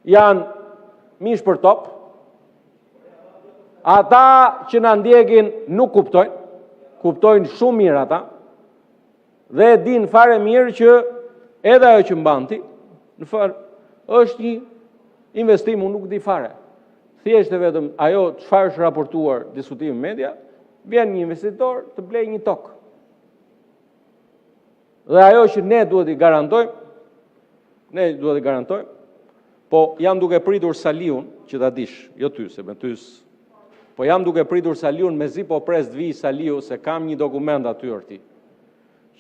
janë mish për top, ata që na ndjekin nuk kuptojnë shumë mirë ata, dhe din fare mirë që edhe ajo që mbanti, në fakt është një investim, unë nuk di fare. Thjesht e vetëm ajo çfarë është raportuar diskutimi në media, vjen një investitor të blej një tokë. Dhe ajo që ne duhet i garantojmë, po jam duke pritur Saliun, që ta dish, jo ty, se me ty, po jam duke pritur Saliun mezi po pres të vijë Saliu, se kam një dokument aty orti,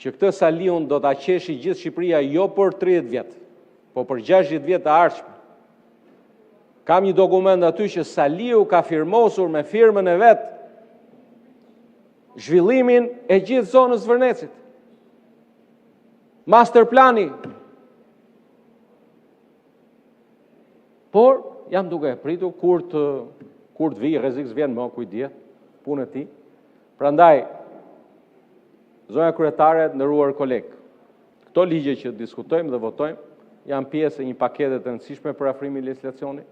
që këtë Saliun do ta qeshi gjithë Shqipëria jo për 30 vjet, po për 60 vjet të ardhshme. Kam një dokument aty që Saliu ka firmosur me firmën e vet zhvillimin e gjithë zonës Vërnecit. Master plani. Por jam duke pritur kur të vijë, rrezik s'vjen më, kujt punë e tij. Prandaj zonja kryetare, nderuar koleg, këto ligje që diskutojmë dhe votojmë janë pjesë e një pakete të rëndësishme për afrimin e legjislacionit.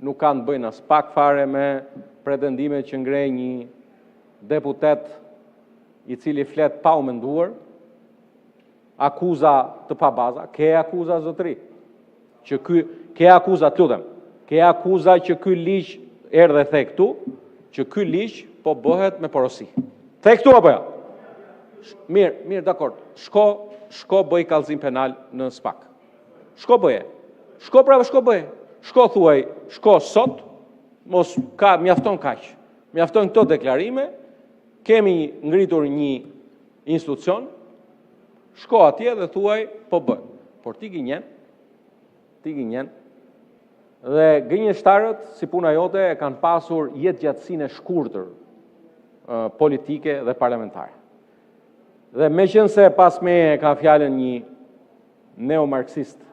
Nuk kanë të bëjnë as pak fare me pretendimet që ngrej një deputet i cili flet pa u menduar, akuza të pabaza, ke akuza zotëri, ke akuza që ky ligj erdhe the këtu, që ky ligj po bëhet me porosi. The këtu apo jo? Mirë, dakord. Shko bëj kallëzim penal në SPAK. Shko bëje. Shko bëje. Shko thuaj, shko sot, mos ka mjafton kaq. Mjafton këto deklarime, kemi ngritur një institucion, shko atje dhe thuaj, po bën. Por ti gënjen, dhe gënjeshtarët, si puna jote, e kanë pasur jetëgjatësinë e shkurtër politike dhe parlamentare. Dhe meqense pas meje ka fjalën një neomarksist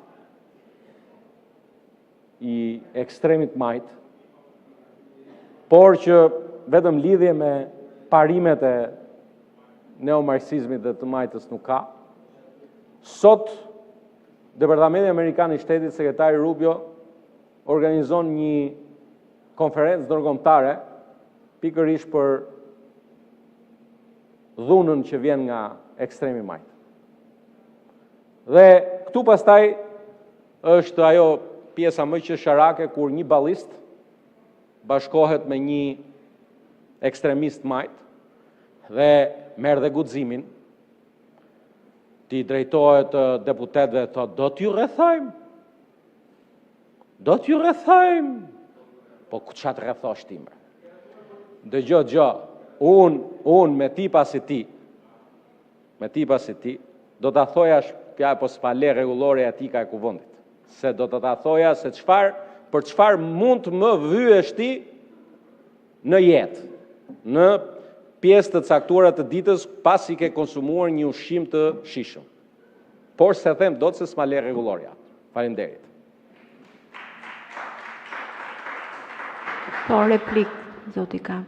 i ekstremit majt, por që vetëm lidhje me parimet e neomarksizmit dhe të majtës nuk ka, sot Departamenti Amerikan i Shtetit, sekretari Rubio, organizon një konferencë ndërkombëtare pikërisht për dhunën që vjen nga ekstremi majt. Dhe këtu pastaj është ajo pjesa më qesharake kur një ballist bashkohet me një ekstremist majt dhe merr dhe guximin, ti drejtohet deputetëve dhe thot, do t'ju rrethojmë. Po ç'a të rrethosh ti më? Dëgjoj, unë me ti pas i ti, do t'a thojash pja po s'pale rregullore e atika e kuvendit. Se do t'a thoja se për çfarë mund të më vyesh ti në jetë, në pjesë të caktuara të ditës pasi ke konsumuar një ushqim të shijshëm. Por se them dot se s'ma le rregulloria. Faleminderit. Po replik zoti ka.